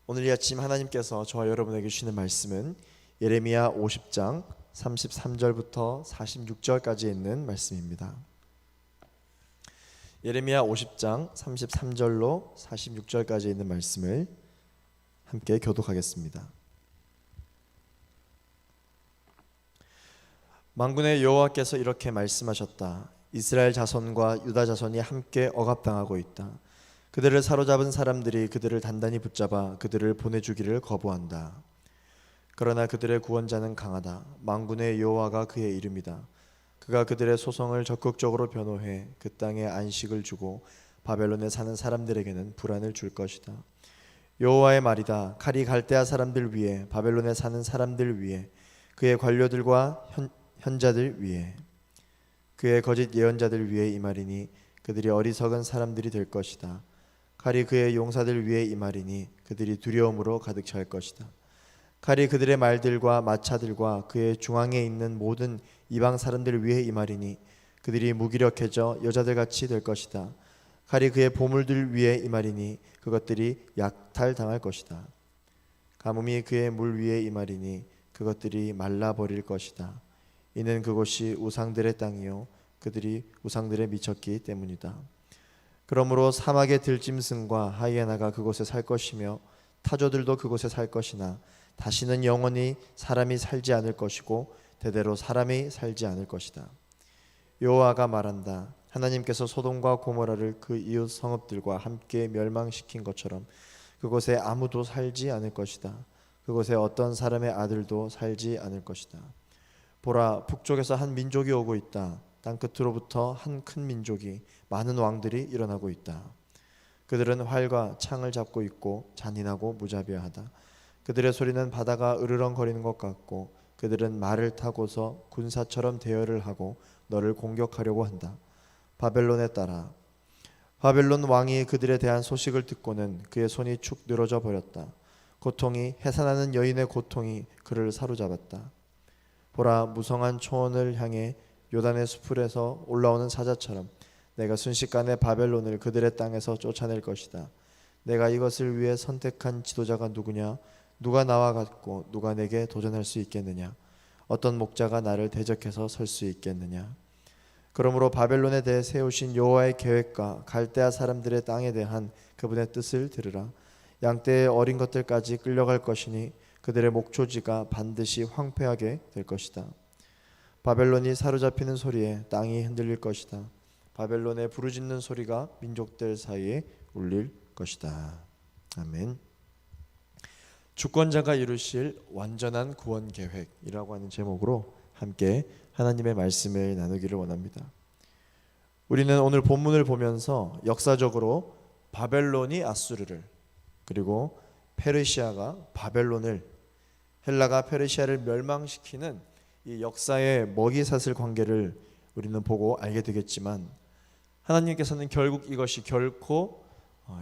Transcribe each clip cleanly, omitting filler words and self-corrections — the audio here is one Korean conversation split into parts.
오늘 이 아침 하나님께서 저와 여러분에게 주시는 말씀은 예레미야 50장 33절부터 46절까지 있는 말씀입니다. 예레미야 50장 33절로 46절까지 있는 말씀을 함께 교독하겠습니다. 만군의 여호와께서 이렇게 말씀하셨다. 이스라엘 자손과 유다 자손이 함께 억압당하고 있다. 그들을 사로잡은 사람들이 그들을 단단히 붙잡아 그들을 보내주기를 거부한다. 그러나 그들의 구원자는 강하다. 만군의 여호와가 그의 이름이다. 그가 그들의 소송을 적극적으로 변호해 그 땅에 안식을 주고 바벨론에 사는 사람들에게는 불안을 줄 것이다. 여호와의 말이다. 칼이 갈대아 사람들 위에, 바벨론에 사는 사람들 위에, 그의 관료들과 현자들 위에, 그의 거짓 예언자들 위에 이 말이니 그들이 어리석은 사람들이 될 것이다. 칼이 그의 용사들 위에 이 말이니 그들이 두려움으로 가득 찰 것이다. 칼이 그들의 말들과 마차들과 그의 중앙에 있는 모든 이방 사람들 위에 이 말이니 그들이 무기력해져 여자들같이 될 것이다. 칼이 그의 보물들 위에 이 말이니 그것들이 약탈당할 것이다. 가뭄이 그의 물 위에 이 말이니 그것들이 말라버릴 것이다. 이는 그곳이 우상들의 땅이요 그들이 우상들에 미쳤기 때문이다. 그러므로 사막의 들짐승과 하이에나가 그곳에 살 것이며 타조들도 그곳에 살 것이나 다시는 영원히 사람이 살지 않을 것이고 대대로 사람이 살지 않을 것이다. 여호와가 말한다. 하나님께서 소돔과 고모라를 그 이웃 성읍들과 함께 멸망시킨 것처럼 그곳에 아무도 살지 않을 것이다. 그곳에 어떤 사람의 아들도 살지 않을 것이다. 보라, 북쪽에서 한 민족이 오고 있다. 땅끝으로부터 한 큰 민족이, 많은 왕들이 일어나고 있다. 그들은 활과 창을 잡고 있고 잔인하고 무자비하다. 그들의 소리는 바다가 으르렁거리는 것 같고 그들은 말을 타고서 군사처럼 대열을 하고 너를 공격하려고 한다. 바벨론에 따라 바벨론 왕이 그들에 대한 소식을 듣고는 그의 손이 축 늘어져 버렸다. 고통이, 해산하는 여인의 고통이 그를 사로잡았다. 보라, 무성한 초원을 향해 요단의 수풀에서 올라오는 사자처럼 내가 순식간에 바벨론을 그들의 땅에서 쫓아낼 것이다. 내가 이것을 위해 선택한 지도자가 누구냐? 누가 나와 같고 누가 내게 도전할 수 있겠느냐? 어떤 목자가 나를 대적해서 설 수 있겠느냐? 그러므로 바벨론에 대해 세우신 여호와의 계획과 갈대아 사람들의 땅에 대한 그분의 뜻을 들으라. 양떼의 어린 것들까지 끌려갈 것이니 그들의 목초지가 반드시 황폐하게 될 것이다. 바벨론이 사로잡히는 소리에 땅이 흔들릴 것이다. 바벨론의 부르짖는 소리가 민족들 사이에 울릴 것이다. 아멘. 주권자가 이루실 완전한 구원 계획이라고 하는 제목으로 함께 하나님의 말씀을 나누기를 원합니다. 우리는 오늘 본문을 보면서 역사적으로 바벨론이 아수르를, 그리고 페르시아가 바벨론을, 헬라가 페르시아를 멸망시키는 이 역사의 먹이사슬 관계를 우리는 보고 알게 되겠지만, 하나님께서는 결국 이것이 결코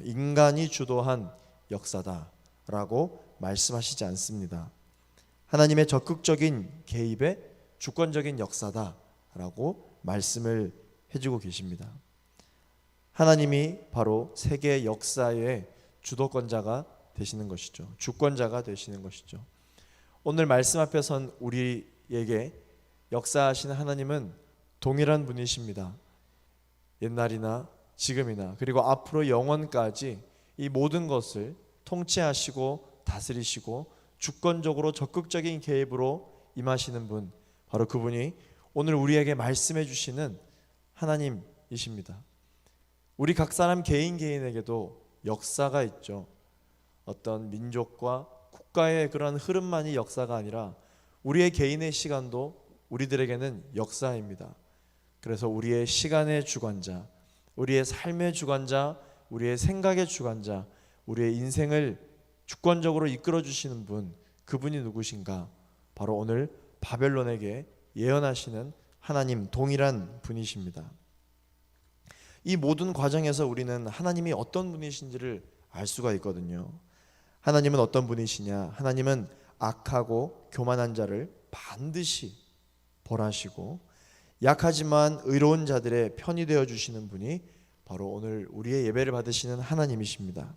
인간이 주도한 역사다라고 말씀하시지 않습니다. 하나님의 적극적인 개입의 주권적인 역사다라고 말씀을 해주고 계십니다. 하나님이 바로 세계 역사의 주도권자가 되시는 것이죠. 주권자가 되시는 것이죠. 오늘 말씀 앞에 선 우리에게 역사하시는 하나님은 동일한 분이십니다. 옛날이나 지금이나 그리고 앞으로 영원까지 이 모든 것을 통치하시고 다스리시고 주권적으로 적극적인 개입으로 임하시는 분, 바로 그분이 오늘 우리에게 말씀해 주시는 하나님이십니다. 우리 각 사람 개인에게도 역사가 있죠. 어떤 민족과 국가의 그런 흐름만이 역사가 아니라 우리의 개인의 시간도 우리들에게는 역사입니다. 그래서 우리의 시간의 주관자, 우리의 삶의 주관자, 우리의 생각의 주관자, 우리의 인생을 주권적으로 이끌어 주시는 분, 그분이 누구신가? 바로 오늘 바벨론에게 예언하시는 하나님, 동일한 분이십니다. 이 모든 과정에서 우리는 하나님이 어떤 분이신지를 알 수가 있거든요. 하나님은 어떤 분이시냐? 하나님은 악하고 교만한 자를 반드시 벌하시고 약하지만 의로운 자들의 편이 되어 주시는 분이 바로 오늘 우리의 예배를 받으시는 하나님이십니다.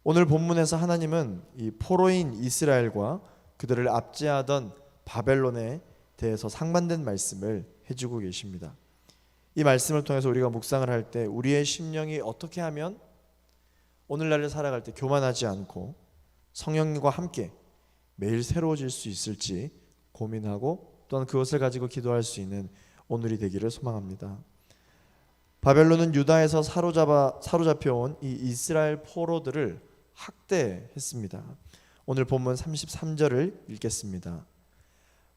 오늘 본문에서 하나님은 이 포로인 이스라엘과 그들을 압제하던 바벨론에 대해서 상반된 말씀을 해주고 계십니다. 이 말씀을 통해서 우리가 묵상을 할 때 우리의 심령이 어떻게 하면 오늘날을 살아갈 때 교만하지 않고 성령님과 함께 매일 새로워질 수 있을지 고민하고 또한 그것을 가지고 기도할 수 있는 오늘이 되기를 소망합니다. 바벨론은 유다에서 사로잡혀온 이 이스라엘 포로들을 학대했습니다. 오늘 본문 33절을 읽겠습니다.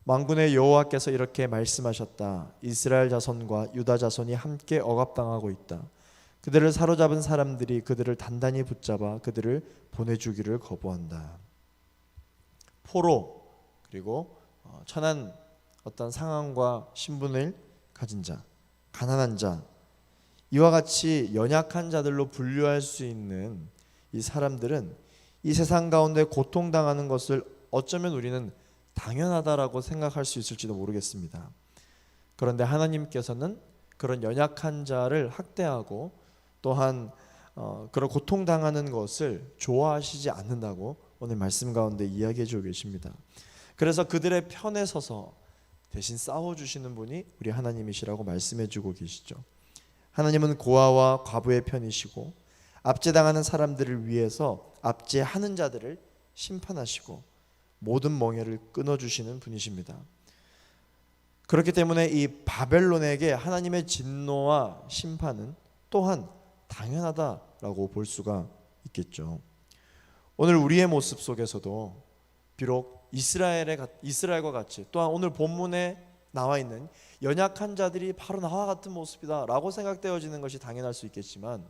만군의 여호와께서 이렇게 말씀하셨다. 이스라엘 자손과 유다 자손이 함께 억압당하고 있다. 그들을 사로잡은 사람들이 그들을 단단히 붙잡아 그들을 보내주기를 거부한다. 포로 그리고 천한 어떤 상황과 신분을 가진 자, 가난한 자, 이와 같이 연약한 자들로 분류할 수 있는 이 사람들은 이 세상 가운데 고통당하는 것을 어쩌면 우리는 당연하다라고 생각할 수 있을지도 모르겠습니다. 그런데 하나님께서는 그런 연약한 자를 학대하고 또한 그런 고통당하는 것을 좋아하시지 않는다고 오늘 말씀 가운데 이야기해 주고 계십니다. 그래서 그들의 편에 서서 대신 싸워주시는 분이 우리 하나님이시라고 말씀해 주고 계시죠. 하나님은 고아와 과부의 편이시고 압제당하는 사람들을 위해서 압제하는 자들을 심판하시고 모든 멍에를 끊어주시는 분이십니다. 그렇기 때문에 이 바벨론에게 하나님의 진노와 심판은 또한 당연하다라고 볼 수가 있겠죠. 오늘 우리의 모습 속에서도 비록 이스라엘과 같이 또한 오늘 본문에 나와 있는 연약한 자들이 바로 나와 같은 모습이다라고 생각되어지는 것이 당연할 수 있겠지만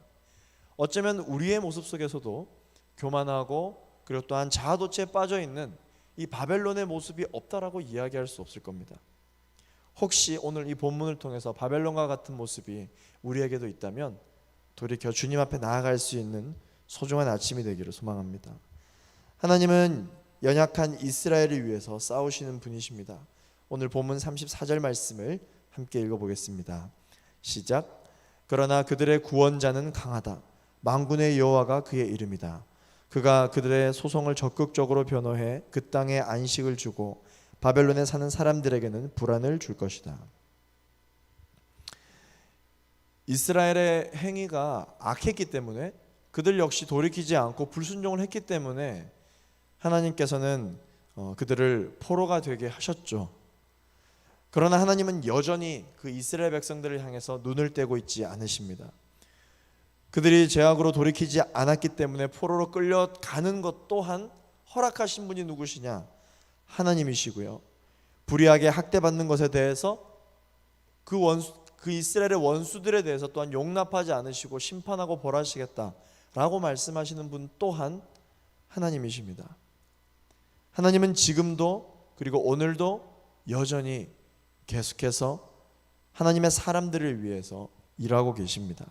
어쩌면 우리의 모습 속에서도 교만하고 그리고 또한 자아도취에 빠져있는 이 바벨론의 모습이 없다라고 이야기할 수 없을 겁니다. 혹시 오늘 이 본문을 통해서 바벨론과 같은 모습이 우리에게도 있다면 돌이켜 주님 앞에 나아갈 수 있는 소중한 아침이 되기를 소망합니다. 하나님은 연약한 이스라엘을 위해서 싸우시는 분이십니다. 오늘 본문 34절 말씀을 함께 읽어보겠습니다. 시작. 그러나 그들의 구원자는 강하다. 만군의 여호와가 그의 이름이다. 그가 그들의 소송을 적극적으로 변호해 그 땅에 안식을 주고 바벨론에 사는 사람들에게는 불안을 줄 것이다. 이스라엘의 행위가 악했기 때문에 그들 역시 돌이키지 않고 불순종을 했기 때문에 하나님께서는 그들을 포로가 되게 하셨죠. 그러나 하나님은 여전히 그 이스라엘 백성들을 향해서 눈을 떼고 있지 않으십니다. 그들이 죄악으로 돌이키지 않았기 때문에 포로로 끌려가는 것 또한 허락하신 분이 누구시냐? 하나님이시고요. 불의하게 학대받는 것에 대해서 그 이스라엘의 원수들에 대해서 또한 용납하지 않으시고 심판하고 벌하시겠다라고 말씀하시는 분 또한 하나님이십니다. 하나님은 지금도 그리고 오늘도 여전히 계속해서 하나님의 사람들을 위해서 일하고 계십니다.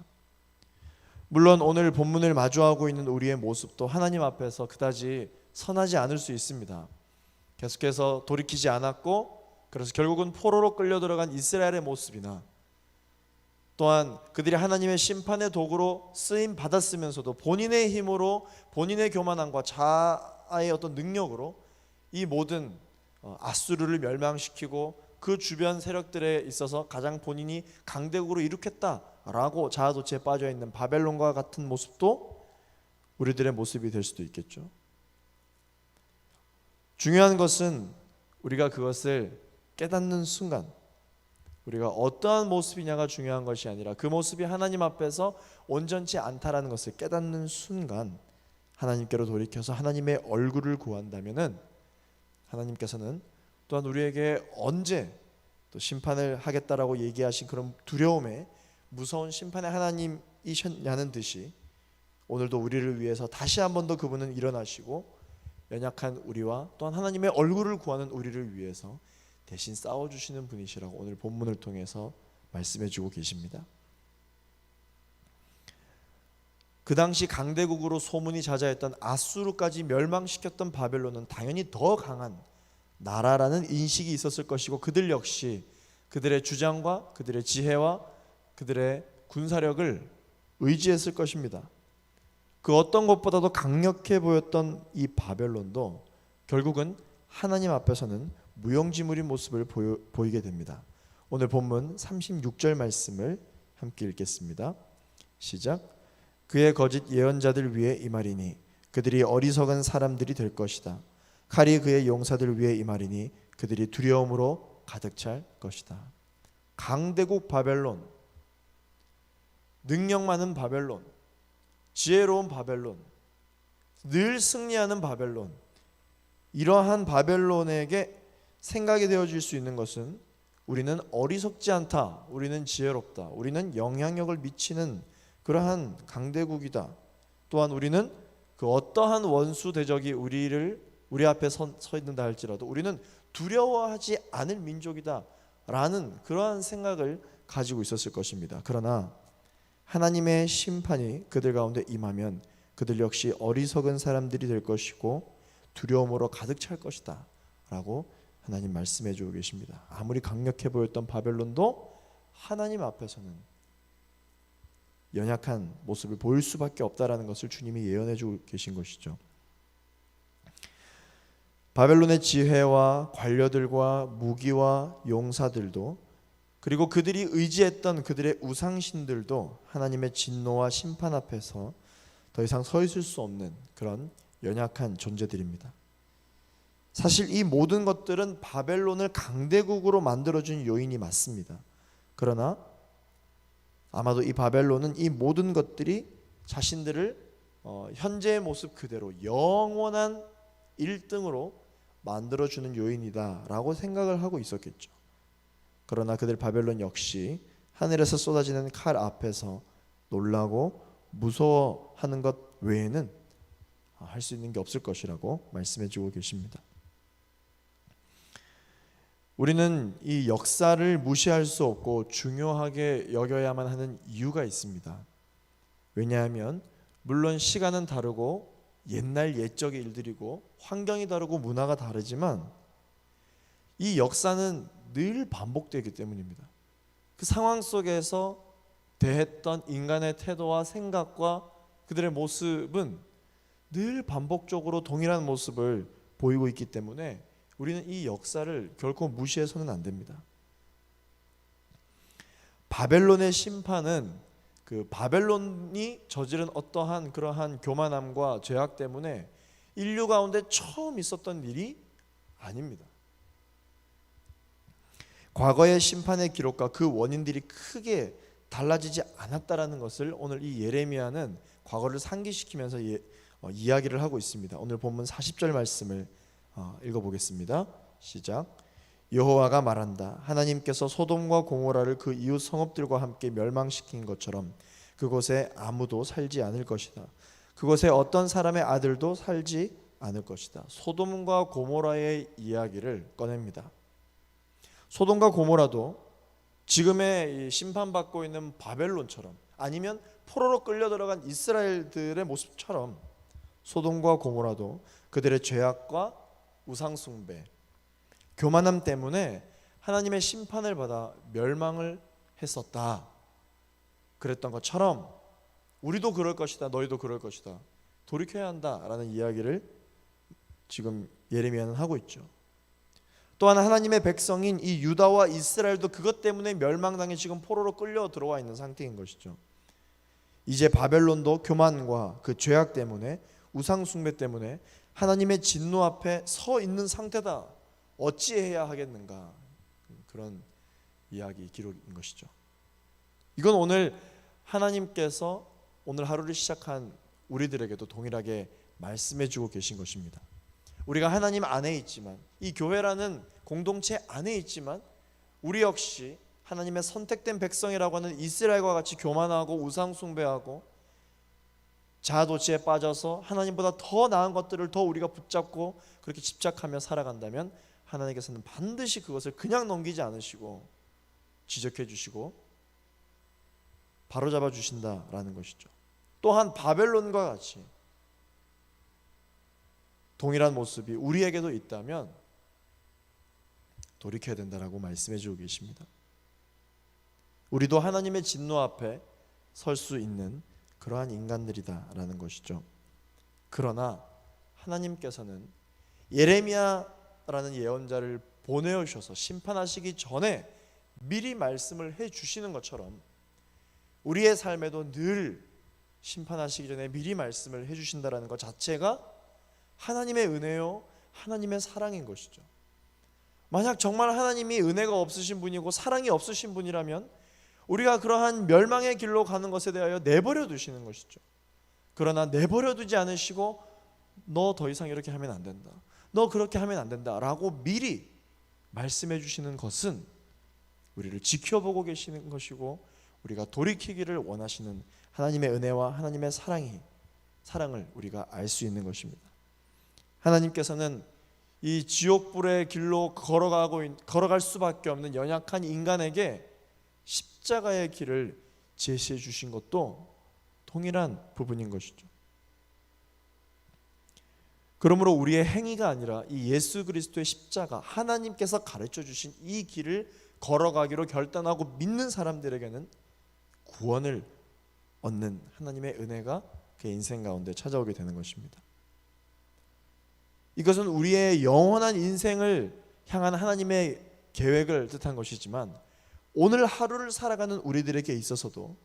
물론 오늘 본문을 마주하고 있는 우리의 모습도 하나님 앞에서 그다지 선하지 않을 수 있습니다. 계속해서 돌이키지 않았고 그래서 결국은 포로로 끌려 들어간 이스라엘의 모습이나 또한 그들이 하나님의 심판의 도구로 쓰임 받았으면서도 본인의 힘으로 본인의 교만함과 자아의 어떤 능력으로 이 모든 아수르를 멸망시키고 그 주변 세력들에 있어서 가장 본인이 강대국으로 이룩했다라고 자아도취에 빠져있는 바벨론과 같은 모습도 우리들의 모습이 될 수도 있겠죠. 중요한 것은 우리가 그것을 깨닫는 순간 우리가 어떠한 모습이냐가 중요한 것이 아니라 그 모습이 하나님 앞에서 온전치 않다라는 것을 깨닫는 순간 하나님께로 돌이켜서 하나님의 얼굴을 구한다면은 하나님께서는 또한 우리에게 언제 또 심판을 하겠다라고 얘기하신 그런 두려움에 무서운 심판의 하나님이셨냐는 듯이 오늘도 우리를 위해서 다시 한 번 더 그분은 일어나시고 연약한 우리와 또한 하나님의 얼굴을 구하는 우리를 위해서 대신 싸워주시는 분이시라고 오늘 본문을 통해서 말씀해주고 계십니다. 그 당시 강대국으로 소문이 자자했던 아수르까지 멸망시켰던 바벨론은 당연히 더 강한 나라라는 인식이 있었을 것이고 그들 역시 그들의 주장과 그들의 지혜와 그들의 군사력을 의지했을 것입니다. 그 어떤 것보다도 강력해 보였던 이 바벨론도 결국은 하나님 앞에서는 무용지물인 모습을 보이게 됩니다. 오늘 본문 36절 말씀을 함께 읽겠습니다. 시작. 그의 거짓 예언자들 위에 임하리니 그들이 어리석은 사람들이 될 것이다. 칼이 그의 용사들 위에 임하리니 그들이 두려움으로 가득 찰 것이다. 강대국 바벨론, 능력 많은 바벨론, 지혜로운 바벨론, 늘 승리하는 바벨론, 이러한 바벨론에게 생각이 되어질 수 있는 것은 우리는 어리석지 않다, 우리는 지혜롭다, 우리는 영향력을 미치는 그러한 강대국이다. 또한 우리는 그 어떠한 원수 대적이 우리 앞에 서 있는다 할지라도 우리는 두려워하지 않을 민족이다 라는 그러한 생각을 가지고 있었을 것입니다. 그러나 하나님의 심판이 그들 가운데 임하면 그들 역시 어리석은 사람들이 될 것이고 두려움으로 가득 찰 것이다 라고 하나님 말씀해 주고 계십니다. 아무리 강력해 보였던 바벨론도 하나님 앞에서는 연약한 모습을 보일 수밖에 없다라는 것을 주님이 예언해 주고 계신 것이죠. 바벨론의 지혜와 관료들과 무기와 용사들도 그리고 그들이 의지했던 그들의 우상신들도 하나님의 진노와 심판 앞에서 더 이상 서 있을 수 없는 그런 연약한 존재들입니다. 사실 이 모든 것들은 바벨론을 강대국으로 만들어준 요인이 맞습니다. 그러나 아마도 이 바벨론은 이 모든 것들이 자신들을 현재의 모습 그대로 영원한 1등으로 만들어주는 요인이다라고 생각을 하고 있었겠죠. 그러나 그들 바벨론 역시 하늘에서 쏟아지는 칼 앞에서 놀라고 무서워하는 것 외에는 할 수 있는 게 없을 것이라고 말씀해 주고 계십니다. 우리는 이 역사를 무시할 수 없고 중요하게 여겨야만 하는 이유가 있습니다. 왜냐하면 물론 시간은 다르고 옛날 옛적의 일들이고 환경이 다르고 문화가 다르지만 이 역사는 늘 반복되기 때문입니다. 그 상황 속에서 대했던 인간의 태도와 생각과 그들의 모습은 늘 반복적으로 동일한 모습을 보이고 있기 때문에 우리는 이 역사를 결코 무시해서는 안 됩니다. 바벨론의 심판은 그 바벨론이 저지른 어떠한 그러한 교만함과 죄악 때문에 인류 가운데 처음 있었던 일이 아닙니다. 과거의 심판의 기록과 그 원인들이 크게 달라지지 않았다라는 것을 오늘 이 예레미야는 과거를 상기시키면서 이야기를 하고 있습니다. 오늘 본문 40절 말씀을 읽어보겠습니다. 시작. 여호와가 말한다. 하나님께서 소돔과 고모라를 그 이웃 성읍들과 함께 멸망시킨 것처럼 그곳에 아무도 살지 않을 것이다. 그곳에 어떤 사람의 아들도 살지 않을 것이다. 소돔과 고모라의 이야기를 꺼냅니다. 소돔과 고모라도 지금의 심판받고 있는 바벨론처럼 아니면 포로로 끌려 들어간 이스라엘들의 모습처럼 소돔과 고모라도 그들의 죄악과 우상숭배, 교만함 때문에 하나님의 심판을 받아 멸망을 했었다. 그랬던 것처럼 우리도 그럴 것이다. 너희도 그럴 것이다. 돌이켜야 한다라는 이야기를 지금 예레미야는 하고 있죠. 또한 하나님의 백성인 이 유다와 이스라엘도 그것 때문에 멸망당해 지금 포로로 끌려 들어와 있는 상태인 것이죠. 이제 바벨론도 교만과 그 죄악 때문에 우상 숭배 때문에 하나님의 진노 앞에 서 있는 상태다. 어찌해야 하겠는가? 그런 이야기 기록인 것이죠. 이건 오늘 하나님께서 오늘 하루를 시작한 우리들에게도 동일하게 말씀해 주고 계신 것입니다. 우리가 하나님 안에 있지만 이 교회라는 공동체 안에 있지만 우리 역시 하나님의 선택된 백성이라고 하는 이스라엘과 같이 교만하고 우상 숭배하고 자아도취에 빠져서 하나님보다 더 나은 것들을 더 우리가 붙잡고 그렇게 집착하며 살아간다면 하나님께서는 반드시 그것을 그냥 넘기지 않으시고 지적해 주시고 바로잡아 주신다라는 것이죠. 또한 바벨론과 같이 동일한 모습이 우리에게도 있다면 돌이켜야 된다라고 말씀해 주고 계십니다. 우리도 하나님의 진노 앞에 설 수 있는 그러한 인간들이다라는 것이죠. 그러나 하나님께서는 예레미야라는 예언자를 보내오셔서 심판하시기 전에 미리 말씀을 해주시는 것처럼 우리의 삶에도 늘 심판하시기 전에 미리 말씀을 해주신다는 것 자체가 하나님의 은혜요, 하나님의 사랑인 것이죠. 만약 정말 하나님이 은혜가 없으신 분이고 사랑이 없으신 분이라면 우리가 그러한 멸망의 길로 가는 것에 대하여 내버려 두시는 것이죠. 그러나 내버려 두지 않으시고 너 더 이상 이렇게 하면 안 된다, 너 그렇게 하면 안 된다 라고 미리 말씀해 주시는 것은 우리를 지켜보고 계시는 것이고 우리가 돌이키기를 원하시는 하나님의 은혜와 하나님의 사랑을 우리가 알 수 있는 것입니다. 하나님께서는 이 지옥불의 길로 걸어갈 수밖에 없는 연약한 인간에게 십자가의 길을 제시해 주신 것도 동일한 부분인 것이죠. 그러므로 우리의 행위가 아니라 이 예수 그리스도의 십자가, 하나님께서 가르쳐 주신 이 길을 걸어가기로 결단하고 믿는 사람들에게는 구원을 얻는 하나님의 은혜가 그의 인생 가운데 찾아오게 되는 것입니다. 이것은 우리의 영원한 인생을 향한 하나님의 계획을 뜻한 것이지만 오늘 하루를 살아가는 우리들에게 있어서도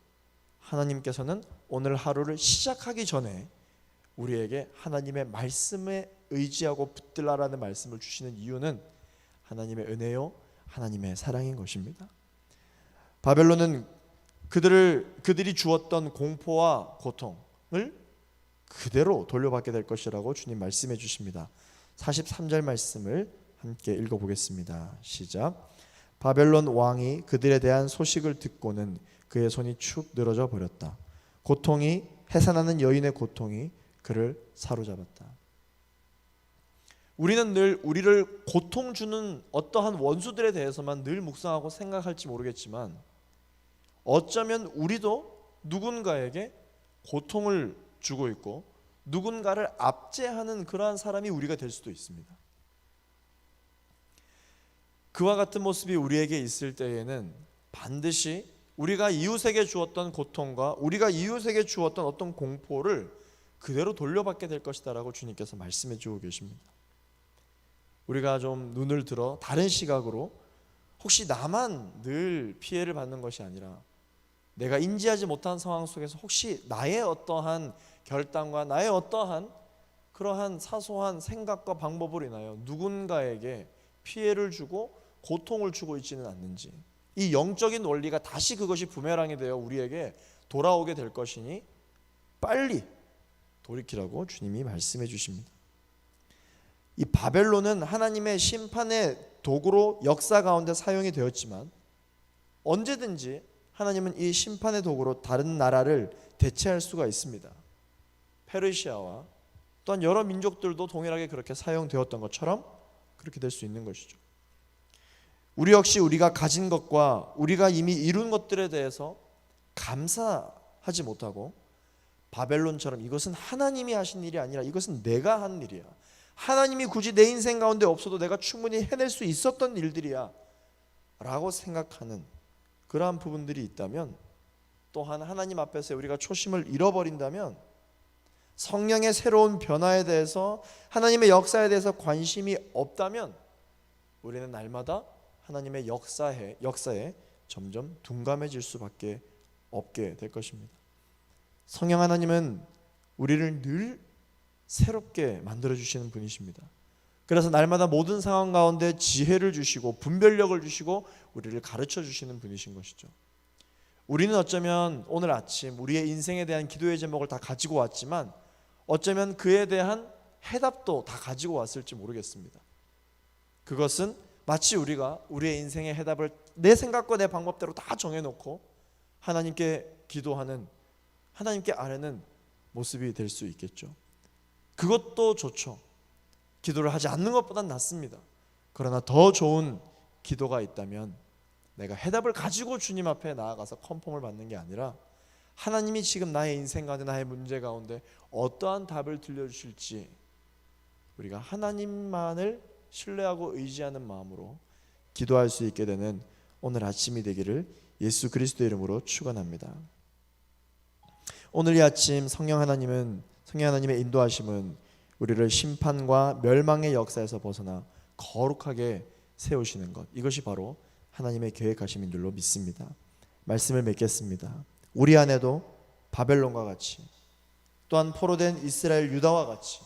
하나님께서는 오늘 하루를 시작하기 전에 우리에게 하나님의 말씀에 의지하고 붙들라라는 말씀을 주시는 이유는 하나님의 은혜요, 하나님의 사랑인 것입니다. 바벨론은 그들이 주었던 공포와 고통을 그대로 돌려받게 될 것이라고 주님 말씀해 주십니다. 43절 말씀을 함께 읽어보겠습니다. 시작. 바벨론 왕이 그들에 대한 소식을 듣고는 그의 손이 축 늘어져 버렸다. 고통이, 해산하는 여인의 고통이 그를 사로잡았다. 우리는 늘 우리를 고통 주는 어떠한 원수들에 대해서만 늘 묵상하고 생각할지 모르겠지만 어쩌면 우리도 누군가에게 고통을 주고 있고 누군가를 압제하는 그러한 사람이 우리가 될 수도 있습니다. 그와 같은 모습이 우리에게 있을 때에는 반드시 우리가 이웃에게 주었던 고통과 우리가 이웃에게 주었던 어떤 공포를 그대로 돌려받게 될 것이다 라고 주님께서 말씀해 주고 계십니다. 우리가 좀 눈을 들어 다른 시각으로 혹시 나만 늘 피해를 받는 것이 아니라 내가 인지하지 못한 상황 속에서 혹시 나의 어떠한 결단과 나의 어떠한 그러한 사소한 생각과 방법으로 인하여 누군가에게 피해를 주고 고통을 주고 있지는 않는지, 이 영적인 원리가 다시 그것이 부메랑이 되어 우리에게 돌아오게 될 것이니 빨리 돌이키라고 주님이 말씀해 주십니다. 이 바벨론은 하나님의 심판의 도구로 역사 가운데 사용이 되었지만 언제든지 하나님은 이 심판의 도구로 다른 나라를 대체할 수가 있습니다. 페르시아와 또한 여러 민족들도 동일하게 그렇게 사용되었던 것처럼 그렇게 될 수 있는 것이죠. 우리 역시 우리가 가진 것과 우리가 이미 이룬 것들에 대해서 감사하지 못하고 바벨론처럼 이것은 하나님이 하신 일이 아니라 이것은 내가 한 일이야, 하나님이 굳이 내 인생 가운데 없어도 내가 충분히 해낼 수 있었던 일들이야 라고 생각하는 그러한 부분들이 있다면, 또한 하나님 앞에서 우리가 초심을 잃어버린다면, 성령의 새로운 변화에 대해서 하나님의 역사에 대해서 관심이 없다면 우리는 날마다 하나님의 역사에 점점 둔감해질 수밖에 없게 될 것입니다. 성령 하나님은 우리를 늘 새롭게 만들어주시는 분이십니다. 그래서 날마다 모든 상황 가운데 지혜를 주시고 분별력을 주시고 우리를 가르쳐 주시는 분이신 것이죠. 우리는 어쩌면 오늘 아침 우리의 인생에 대한 기도의 제목을 다 가지고 왔지만 어쩌면 그에 대한 해답도 다 가지고 왔을지 모르겠습니다. 그것은 마치 우리가 우리의 인생의 해답을 내 생각과 내 방법대로 다 정해놓고 하나님께 기도하는, 하나님께 아뢰는 모습이 될 수 있겠죠. 그것도 좋죠. 기도를 하지 않는 것보단 낫습니다. 그러나 더 좋은 기도가 있다면 내가 해답을 가지고 주님 앞에 나아가서 컨펌을 받는 게 아니라 하나님이 지금 나의 인생 가운데 나의 문제 가운데 어떠한 답을 들려주실지 우리가 하나님만을 신뢰하고 의지하는 마음으로 기도할 수 있게 되는 오늘 아침이 되기를 예수 그리스도의 이름으로 축원합니다. 오늘 이 아침 성령 하나님의 인도하심은 우리를 심판과 멸망의 역사에서 벗어나 거룩하게 세우시는 것, 이것이 바로 하나님의 계획하심인 줄로 믿습니다. 말씀을 맺겠습니다. 우리 안에도 바벨론과 같이, 또한 포로된 이스라엘 유다와 같이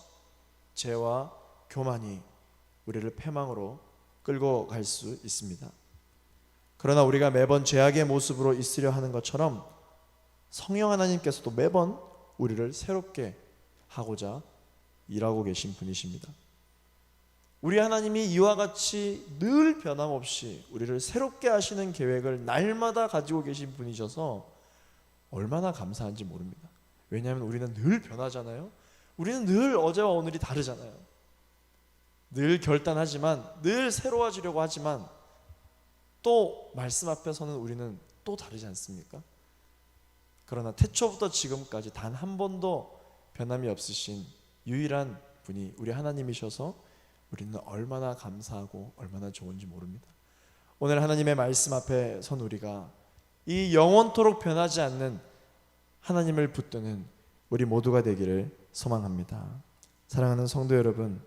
죄와 교만이 우리를 패망으로 끌고 갈 수 있습니다. 그러나 우리가 매번 죄악의 모습으로 있으려 하는 것처럼 성령 하나님께서도 매번 우리를 새롭게 하고자 일하고 계신 분이십니다. 우리 하나님이 이와 같이 늘 변함없이 우리를 새롭게 하시는 계획을 날마다 가지고 계신 분이셔서 얼마나 감사한지 모릅니다. 왜냐하면 우리는 늘 변하잖아요. 우리는 늘 어제와 오늘이 다르잖아요. 늘 결단하지만, 늘 새로워지려고 하지만 또 말씀 앞에 서는 우리는 또 다르지 않습니까? 그러나 태초부터 지금까지 단 한 번도 변함이 없으신 유일한 분이 우리 하나님이셔서 우리는 얼마나 감사하고 얼마나 좋은지 모릅니다. 오늘 하나님의 말씀 앞에 선 우리가 이 영원토록 변하지 않는 하나님을 붙드는 우리 모두가 되기를 소망합니다. 사랑하는 성도 여러분,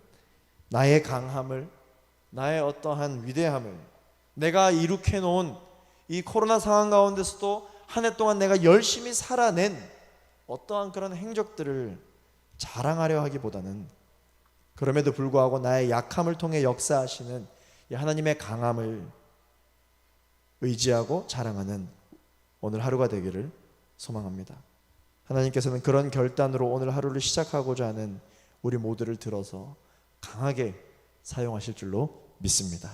나의 강함을, 나의 어떠한 위대함을, 내가 이룩해 놓은 이 코로나 상황 가운데서도 한 해 동안 내가 열심히 살아낸 어떠한 그런 행적들을 자랑하려 하기보다는, 그럼에도 불구하고 나의 약함을 통해 역사하시는 이 하나님의 강함을 의지하고 자랑하는 오늘 하루가 되기를 소망합니다. 하나님께서는 그런 결단으로 오늘 하루를 시작하고자 하는 우리 모두를 들어서 강하게 사용하실 줄로 믿습니다.